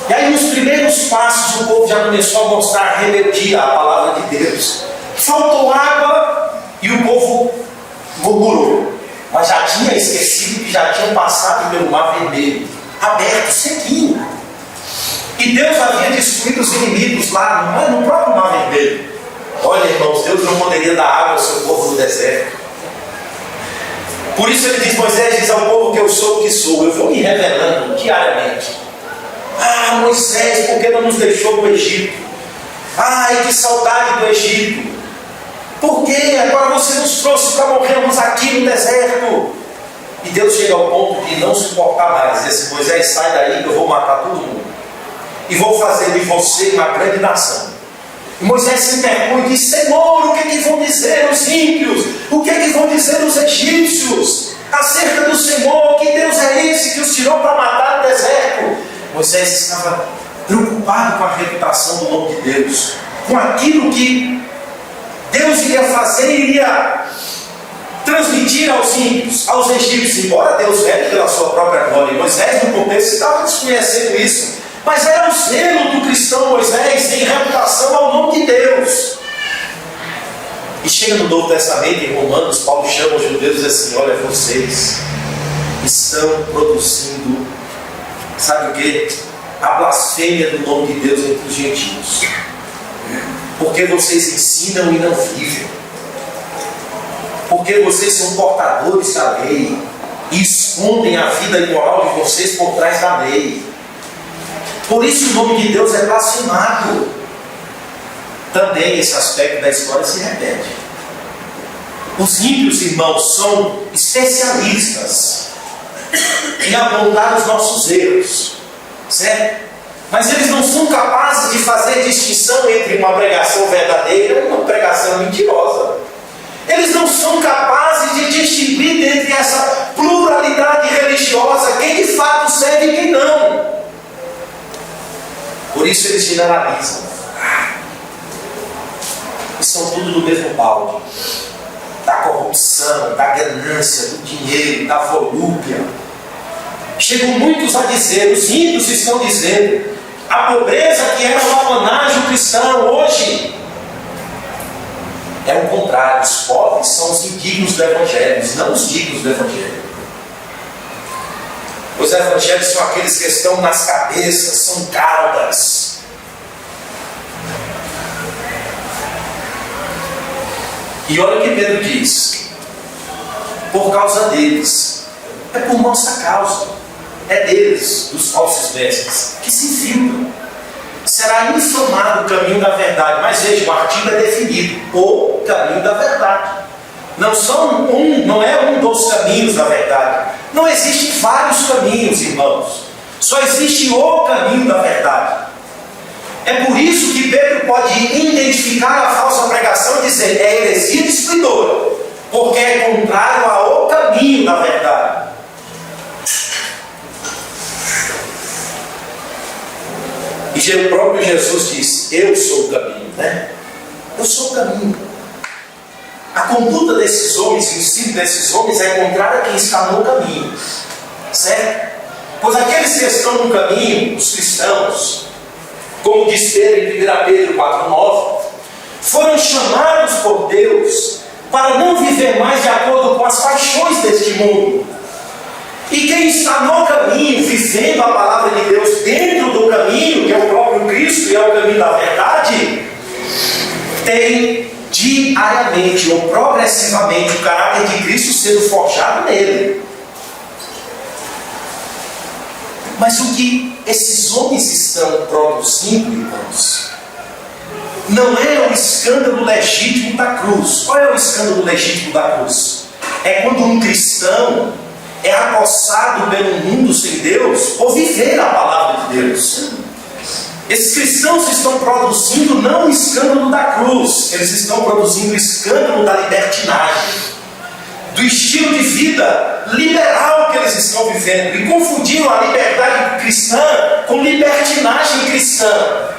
A: e aí nos primeiros passos o povo já começou a mostrar rebeldia à palavra de Deus. Faltou água e o povo murmurou. Mas já tinha esquecido que já tinham passado pelo Mar Vermelho, aberto, sequinho. E Deus havia destruído os inimigos lá no próprio Mar Vermelho. Olha, irmãos, Deus não poderia dar água ao seu povo no deserto. Por isso ele diz: Moisés, diz ao povo que eu sou o que sou. Eu vou me revelando diariamente. Ah, Moisés, por que não nos deixou no Egito? Ai, que saudade do Egito. Por que agora você nos trouxe para morrermos aqui no deserto? E Deus chega ao ponto de não suportar mais. Diz assim: Moisés, sai daí que eu vou matar todo mundo. E vou fazer de você uma grande nação. E Moisés se interpõe e diz: Senhor, o que é que vão dizer os ímpios? O que é que vão dizer os egípcios acerca do Senhor? Que Deus é esse que os tirou para matar no deserto? Moisés estava preocupado com a reputação do nome de Deus, com aquilo que Deus iria fazer e iria transmitir aos ímpios, aos egípcios, embora Deus vele pela sua própria glória. Moisés, no contexto, estava desconhecendo isso, mas era o zelo do cristão Moisés em reputação ao nome de Deus. E chega no Novo Testamento, em Romanos, Paulo chama os judeus e diz assim: olha, vocês estão produzindo, sabe o que? A blasfêmia do nome de Deus entre os gentios. Porque vocês ensinam e não vivem. Porque vocês são portadores da lei e escondem a vida imoral de vocês por trás da lei. Por isso o nome de Deus é blasfemado. Também esse aspecto da história se repete. Os ímpios, irmãos, são especialistas em apontar os nossos erros, certo? Mas eles não são capazes de fazer distinção entre uma pregação verdadeira e uma pregação mentirosa. Eles não são capazes de distinguir entre essa pluralidade religiosa, quem de fato serve e quem não. Por isso eles generalizam. E são tudo do mesmo balde. Da corrupção, da ganância, do dinheiro, da volúpia. Chegam muitos a dizer, os ímpios estão dizendo, a pobreza que era o apanágio cristão hoje é o contrário. Os pobres são os indignos do Evangelho, não os dignos do Evangelho. Os evangelhos são aqueles que estão nas cabeças, são caudas. E olha o que Pedro diz: por causa deles, é por nossa causa, é deles, dos falsos mestres, que se infiltram. Será inflamado o caminho da verdade. Mas veja, o artigo é definido: o caminho da verdade. Não é um dos caminhos da verdade. Não existem vários caminhos, irmãos. Só existe o caminho da verdade. É por isso que Pedro pode identificar a falsa pregação e dizer: é heresia destruidora, porque é contrário ao caminho da verdade. E o próprio Jesus disse: eu sou o caminho, né? Eu sou o caminho. A conduta desses homens e o ensino desses homens é contrário a quem está no caminho, certo? Pois aqueles que estão no caminho, os cristãos, como diz Pedro em 1 Pedro 4,9, foram chamados por Deus para não viver mais de acordo com as paixões deste mundo. E quem está no caminho, vivendo a palavra de Deus dentro do caminho, que é o próprio Cristo e é o caminho da verdade, tem diariamente ou progressivamente o caráter de Cristo sendo forjado nele. Mas o que esses homens estão produzindo, irmãos, não é o escândalo legítimo da cruz. Qual é o escândalo legítimo da cruz? É quando um cristão é acossado pelo mundo sem Deus por viver a palavra de Deus. Esses cristãos estão produzindo não o escândalo da cruz, eles estão produzindo o escândalo da libertinagem, do estilo de vida liberal que eles estão vivendo, e confundiram a liberdade cristã com libertinagem cristã.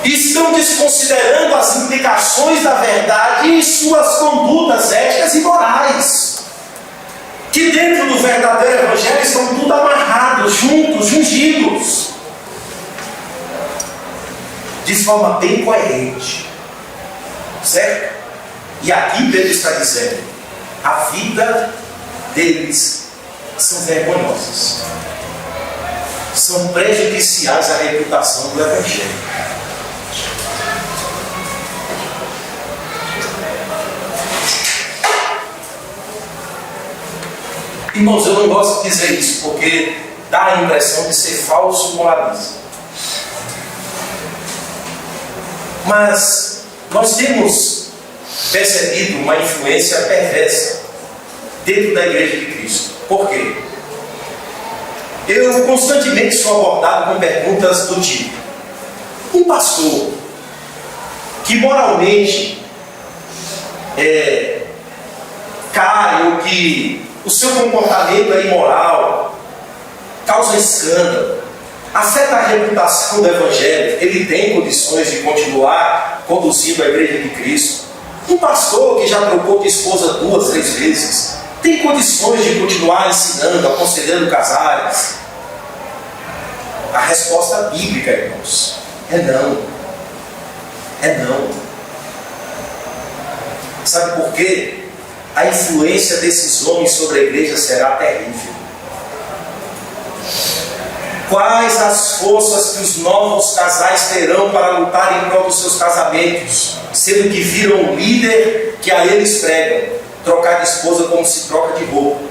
A: E estão desconsiderando as implicações da verdade em suas condutas éticas e morais, que dentro do verdadeiro evangelho estão tudo amarrados, juntos, ungidos, de forma bem coerente, certo? E aqui Pedro está dizendo: a vida deles são vergonhosas, são prejudiciais à reputação do evangelho. Irmãos, eu não gosto de dizer isso porque dá a impressão de ser falso moralismo. Mas nós temos percebido uma influência perversa dentro da Igreja de Cristo. Por quê? Eu constantemente sou abordado com perguntas do tipo: um pastor que moralmente cai, ou que o seu comportamento é imoral, causa escândalo, afeta a reputação do Evangelho, ele tem condições de continuar conduzindo a Igreja de Cristo? Um pastor que já trocou de esposa 2, 3 vezes, tem condições de continuar ensinando, aconselhando casais? A resposta bíblica, irmãos, é não. É não. Sabe por quê? A influência desses homens sobre a igreja será terrível. Quais as forças que os novos casais terão para lutar em prol dos seus casamentos, sendo que viram o líder que a eles pregam trocar de esposa como se troca de roupa?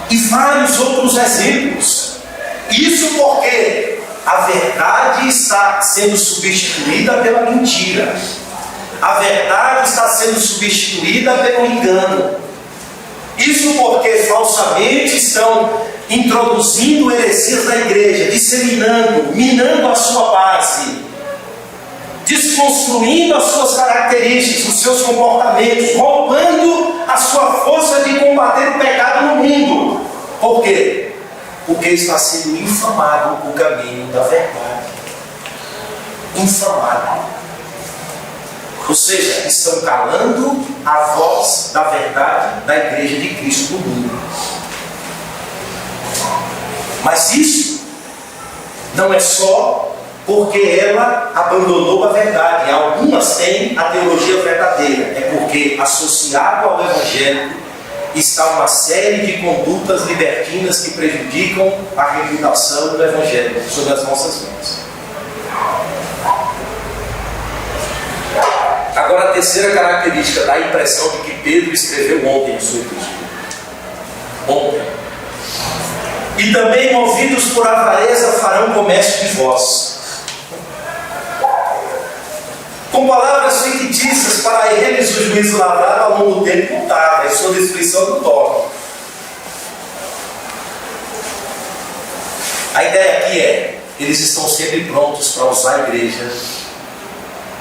A: E vários outros exemplos. Isso porque a verdade está sendo substituída pela mentira. A verdade está sendo substituída pelo engano. Isso porque falsamente estão introduzindo heresias na igreja, disseminando, minando a sua base. desconstruindo as suas características, os seus comportamentos, roubando a sua força de combater o pecado no mundo. Por quê? Porque está sendo infamado o caminho da verdade. Infamado. Ou seja, estão calando a voz da verdade da Igreja de Cristo no mundo. Mas isso não é só porque ela abandonou a verdade. Algumas têm a teologia verdadeira. É porque associado ao Evangelho está uma série de condutas libertinas que prejudicam a reputação do Evangelho sobre as nossas vidas. Agora, a terceira característica da impressão de que Pedro escreveu ontem em sua epístola. Ontem. E também, movidos por avareza, farão comércio de vós, com palavras fictícias, para eles o juízo lavrado ao longo do tempo contável, em sua descrição do toque. A ideia aqui é, eles estão sempre prontos para usar a igreja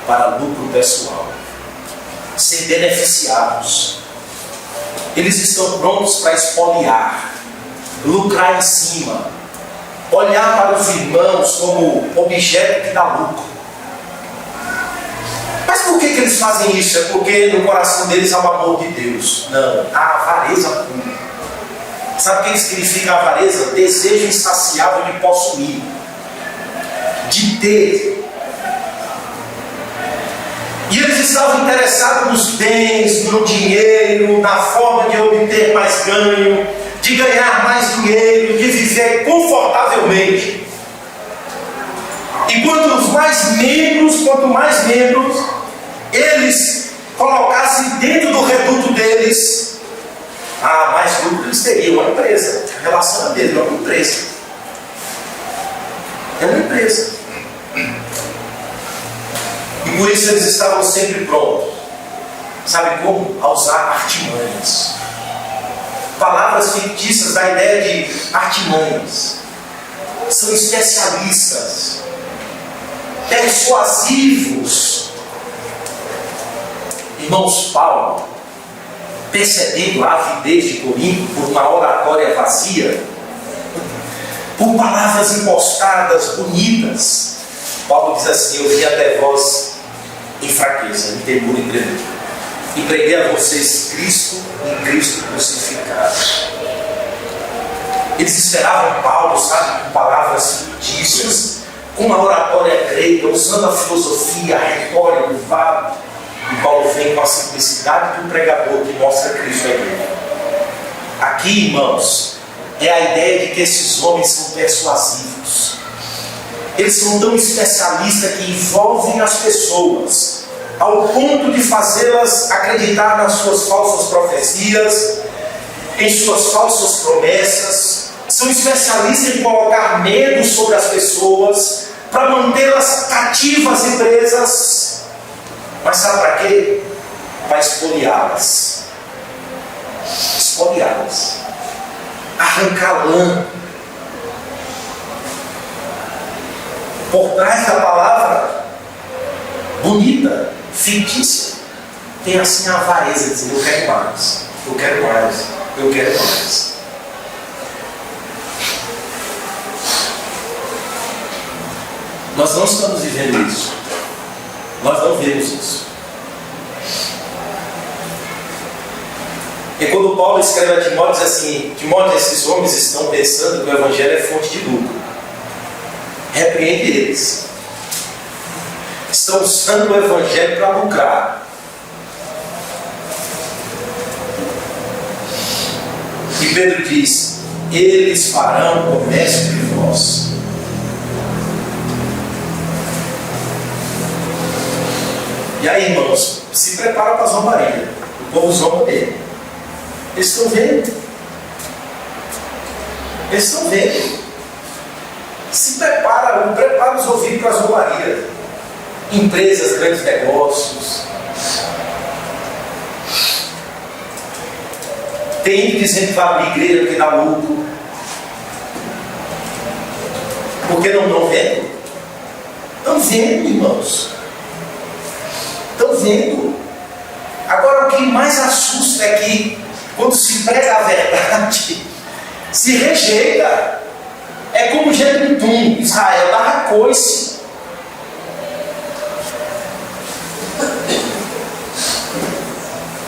A: para lucro pessoal, ser beneficiados. Eles estão prontos para espoliar, lucrar em cima, olhar para os irmãos como objeto que dá lucro. Mas por que eles fazem isso? É porque no coração deles há o amor de Deus. Não, há avareza pura. Sabe o que significa avareza? Desejo insaciável de possuir, de ter. E eles estavam interessados nos bens, no dinheiro, na forma de obter mais ganho, de ganhar mais dinheiro, de viver confortavelmente. E quanto mais membros eles colocassem dentro do reduto deles, mais lucro eles teriam. Uma empresa, a relação deles é uma empresa. É uma empresa. E por isso eles estavam sempre prontos. Sabe como? A usar artimanhas. Palavras fictícias da ideia de artimanhas. São especialistas, persuasivos. Irmãos, Paulo, percebendo a avidez de Corinto por uma oratória vazia, por palavras impostadas, bonitas, Paulo diz assim: eu vim até vós em fraqueza, em temor e tremor, e preguei a vocês Cristo e Cristo crucificado. Eles esperavam Paulo, sabe, com palavras fictícias, com uma oratória grega, usando a filosofia, a retórica, o vado. E Paulo vem com a simplicidade do pregador que mostra Cristo à igreja. Aqui, irmãos, é a ideia de que esses homens são persuasivos. Eles são tão especialistas que envolvem as pessoas ao ponto de fazê-las acreditar nas suas falsas profecias, em suas falsas promessas. São especialistas em colocar medo sobre as pessoas para mantê-las cativas e presas. Mas sabe para quê? Para espoliá-las. Espoliá-las. Arrancar lã. Por trás da palavra bonita, fictícia, tem assim a avareza de dizer: eu quero mais, eu quero mais, eu quero mais. Nós não estamos vivendo isso. Nós não vemos isso. E quando Paulo escreve a Timóteo, diz assim: Timóteo, esses homens estão pensando que o Evangelho é fonte de lucro. Repreende eles. Estão usando o Evangelho para lucrar. E Pedro diz: eles farão comércio de vós. E aí, irmãos, se prepara para a zombaria. O povo zomba dele. Eles estão vendo. Eles estão vendo. Se prepara os ouvidos para a zombaria. Empresas, grandes negócios. Tem gente dizendo que vai abrir igreja porque dá lucro. Por que não estão vendo? Estão vendo, irmãos. estão vendo. Agora, o que mais assusta é que, quando se prega a verdade, se rejeita. É como Jedutum, Israel dava coice.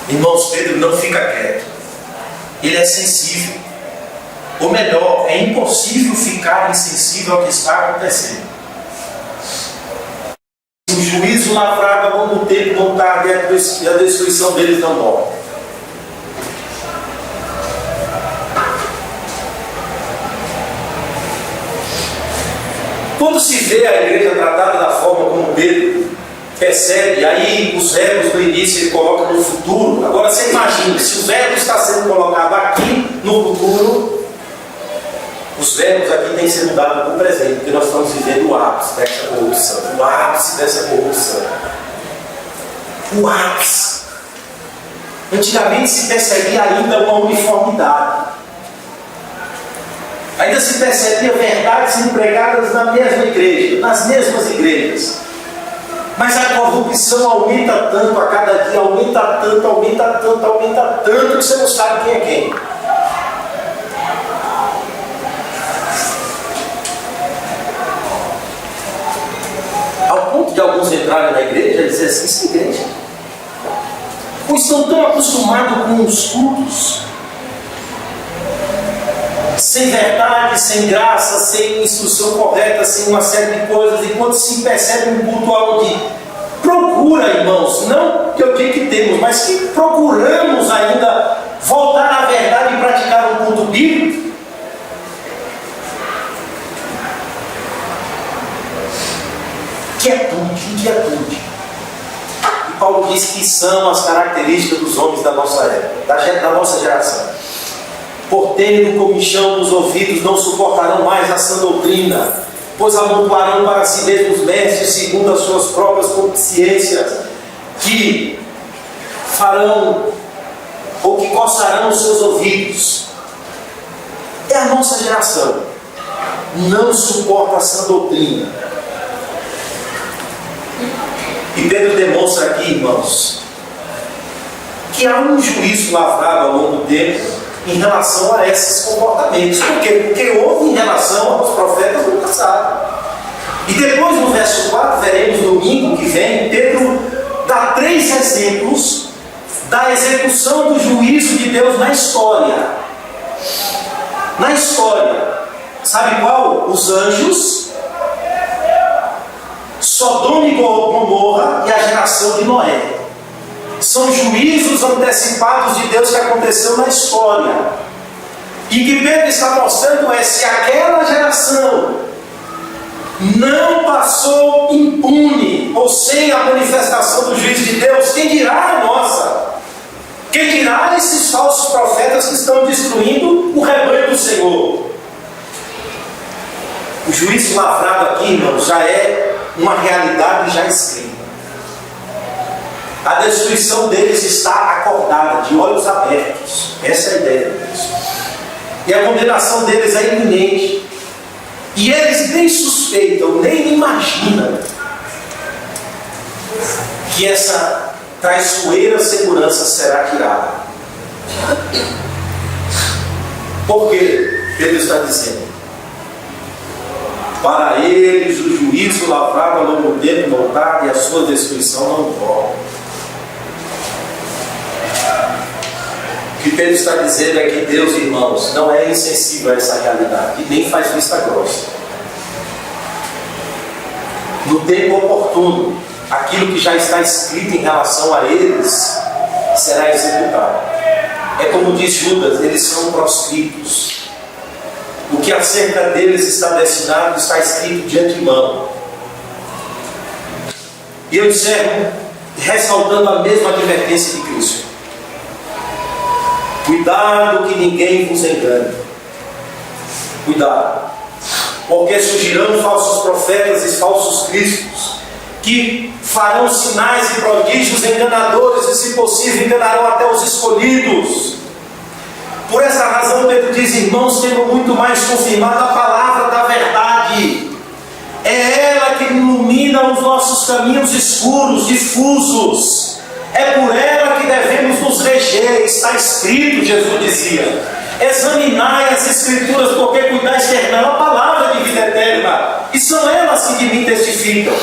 A: Irmãos, Pedro não fica quieto. Ele é sensível. Ou melhor, é impossível ficar insensível ao que está acontecendo. O juízo lavraga ao longo do tempo vão estar e a destruição deles não morre. Quando se vê a igreja tratada da forma como Pedro percebe, aí os verbos no início ele coloca no futuro. Agora você imagina, se o verbo está sendo colocado aqui no futuro, os verbos aqui têm que ser mudados para o presente, porque nós estamos vivendo o ápice dessa corrupção. O ápice dessa corrupção. O ápice. Antigamente se percebia ainda uma uniformidade. Ainda se percebia verdades sendo pregadas na mesma igreja, nas mesmas igrejas. Mas a corrupção aumenta tanto a cada dia, aumenta tanto, que você não sabe quem é quem. Ao ponto de alguns entrarem na igreja e dizer assim, isso é igreja. Pois estão tão acostumados com os cultos, sem verdade, sem graça, sem instrução correta, sem uma série de coisas, e quando se percebe um culto onde procura, irmãos, não que eu diga que temos, mas que procuramos ainda voltar à verdade e praticar um culto bíblico, inquietude. E Paulo diz que são as características dos homens da nossa época, da nossa geração. Por terem no comichão dos ouvidos, não suportarão mais a sã doutrina, pois amontoarão para si mesmos mestres segundo as suas próprias consciências, que farão ou que coçarão os seus ouvidos. É a nossa geração. Não suporta a sã doutrina. E Pedro demonstra aqui, irmãos, que há um juízo lavrado ao longo do tempo em relação a esses comportamentos. Por quê? Porque houve em relação aos profetas no passado. E depois, no verso 4, veremos domingo que vem, Pedro dá 3 exemplos da execução do juízo de Deus na história. Na história. Sabe qual? Os anjos, Sodoma e Gomorra e a geração de Noé. São juízos antecipados de Deus que aconteceu na história. E que Pedro está mostrando é se aquela geração não passou impune ou sem a manifestação do juízo de Deus, quem dirá a nossa? Quem dirá esses falsos profetas que estão destruindo o rebanho do Senhor? O juízo lavrado aqui, irmãos, já é uma realidade já escrita. A destruição deles está acordada, de olhos abertos. Essa é a ideia deles. E a condenação deles é iminente. E eles nem suspeitam, nem imaginam que essa traiçoeira segurança será tirada. Por quê? Pedro está dizendo: para eles o juízo lavrado ao longo do tempo voltar e a sua destruição não volta. O que Pedro está dizendo é que Deus, irmãos, não é insensível a essa realidade e nem faz vista grossa. No tempo oportuno, aquilo que já está escrito em relação a eles será executado. É como diz Judas, eles são proscritos. O que acerca deles está destinado, está escrito de antemão. E eu encerro ressaltando a mesma advertência de Cristo. Cuidado que ninguém vos engane. Cuidado. Porque surgirão falsos profetas e falsos cristos, que farão sinais e prodígios enganadores, e se possível enganarão até os escolhidos. Por essa razão Pedro diz: irmãos, temos muito mais confirmado a palavra da verdade, É ela que ilumina os nossos caminhos escuros, difusos. É por ela que devemos nos reger. Está escrito, Jesus dizia: examinai as Escrituras, porque cuidais ter nela a palavra de vida eterna, e são elas que de mim testificam.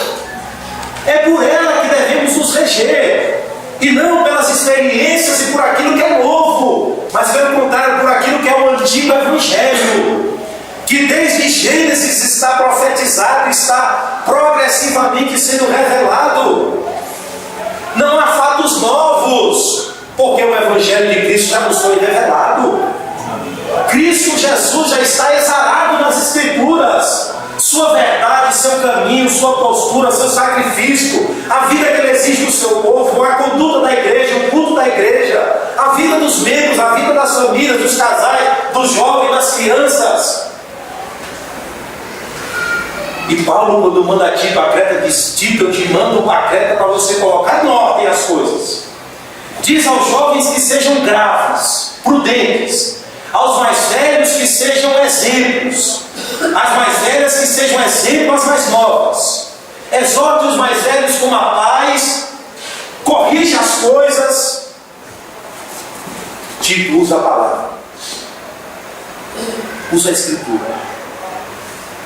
A: É por ela que devemos nos reger, e não pelas experiências e por aquilo que é novo, mas pelo contrário, por aquilo que é o antigo Evangelho, que desde Gênesis está profetizado, está progressivamente sendo revelado. Não há fatos novos, porque o Evangelho de Cristo já nos foi revelado. Cristo Jesus já está exarado nas Escrituras. Sua verdade, seu caminho, sua postura, seu sacrifício, a vida que ele exige do seu povo, a conduta da igreja, o culto da igreja, a vida dos membros, a vida das famílias, dos casais, dos jovens, das crianças. E Paulo, quando manda Tito a Creta, diz: Tito, eu te mando a Creta para você colocar em ordem as coisas. Diz aos jovens que sejam graves, prudentes, aos mais velhos que sejam exemplos, às mais velhas que sejam exemplos às mais novas. Exorte os mais velhos com a paz, corrige as coisas. Tito usa a palavra, usa a Escritura.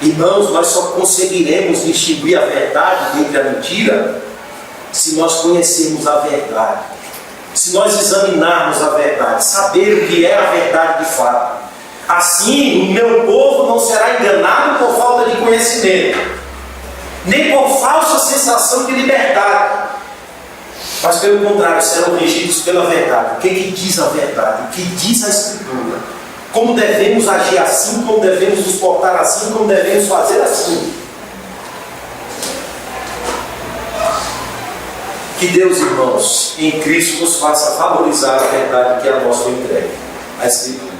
A: Irmãos, nós só conseguiremos distinguir a verdade entre a mentira se nós conhecermos a verdade, se nós examinarmos a verdade, saber o que é a verdade de fato. Assim, o meu povo não será enganado por falta de conhecimento, nem por falsa sensação de liberdade, mas pelo contrário, serão regidos pela verdade. O que diz a verdade? O que diz a Escritura? Como devemos agir assim, como devemos nos portar assim, como devemos fazer assim. Que Deus, irmãos, em Cristo nos faça valorizar a verdade que a nós foi entregue, a Escritura,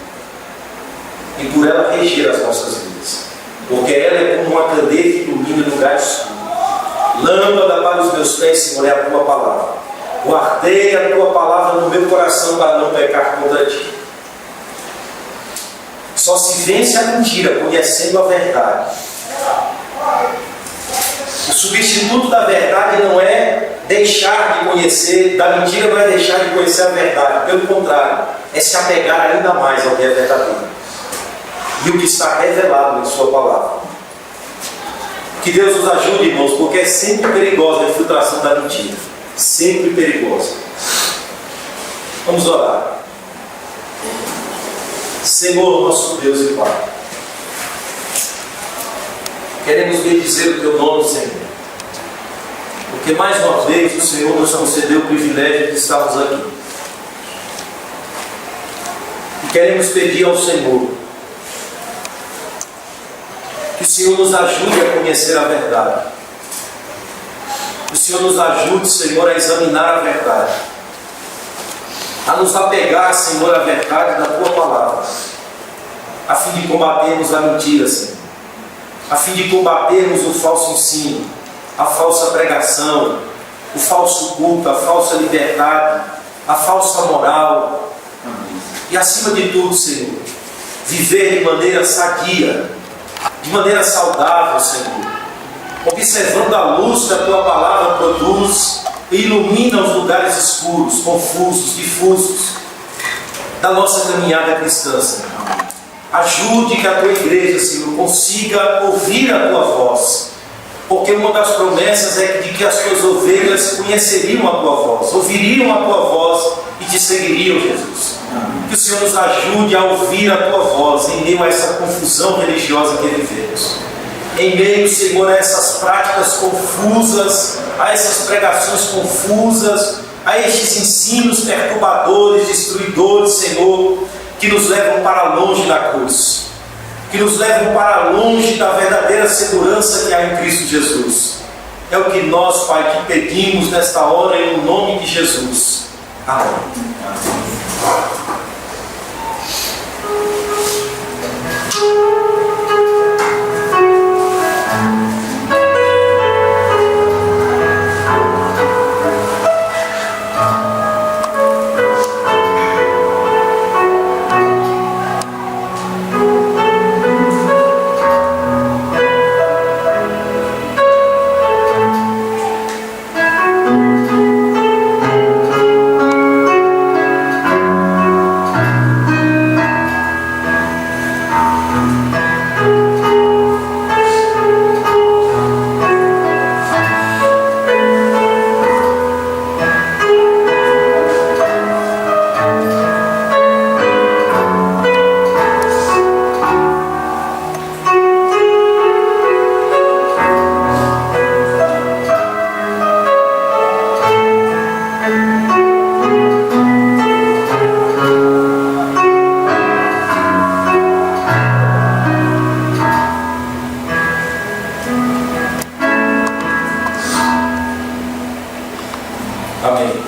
A: e por ela reger as nossas vidas, porque ela é como uma candeia que ilumina lugares escuros. Lâmpada para os meus pés, Senhor, é a tua palavra. Guardei a tua palavra no meu coração para não pecar contra ti. Só se vence a mentira conhecendo a verdade. O substituto da verdade não é deixar de conhecer, da mentira não é deixar de conhecer a verdade. Pelo contrário, é se apegar ainda mais ao que é verdadeiro e o que está revelado em sua palavra. Que Deus nos ajude, irmãos, porque é sempre perigosa a infiltração da mentira. Sempre perigosa. Vamos orar. Senhor, nosso Deus e Pai, queremos bendizer o teu nome, Senhor, porque mais uma vez o Senhor nos concedeu o privilégio de estarmos aqui. E queremos pedir ao Senhor que o Senhor nos ajude a conhecer a verdade. Que o Senhor nos ajude, Senhor, a examinar a verdade, a nos apegar, Senhor, à verdade da tua palavra, a fim de combatermos a mentira, Senhor, a fim de combatermos o falso ensino, a falsa pregação, o falso culto, a falsa liberdade, a falsa moral. E acima de tudo, Senhor, viver de maneira sadia, de maneira saudável, Senhor, observando a luz que a tua palavra produz e ilumina os lugares escuros, confusos, difusos da nossa caminhada cristã, Senhor. Ajude que a tua igreja, Senhor, consiga ouvir a tua voz, porque uma das promessas é de que as tuas ovelhas conheceriam a tua voz, ouviriam a tua voz e te seguiriam, Jesus. Que o Senhor nos ajude a ouvir a tua voz em meio a essa confusão religiosa que vivemos, em meio, Senhor, a essas práticas confusas, a essas pregações confusas, a estes ensinos perturbadores, destruidores, Senhor, que nos levam para longe da cruz, que nos levam para longe da verdadeira segurança que há em Cristo Jesus. É o que nós, Pai, te pedimos nesta hora, em nome de Jesus. Amém. Amém.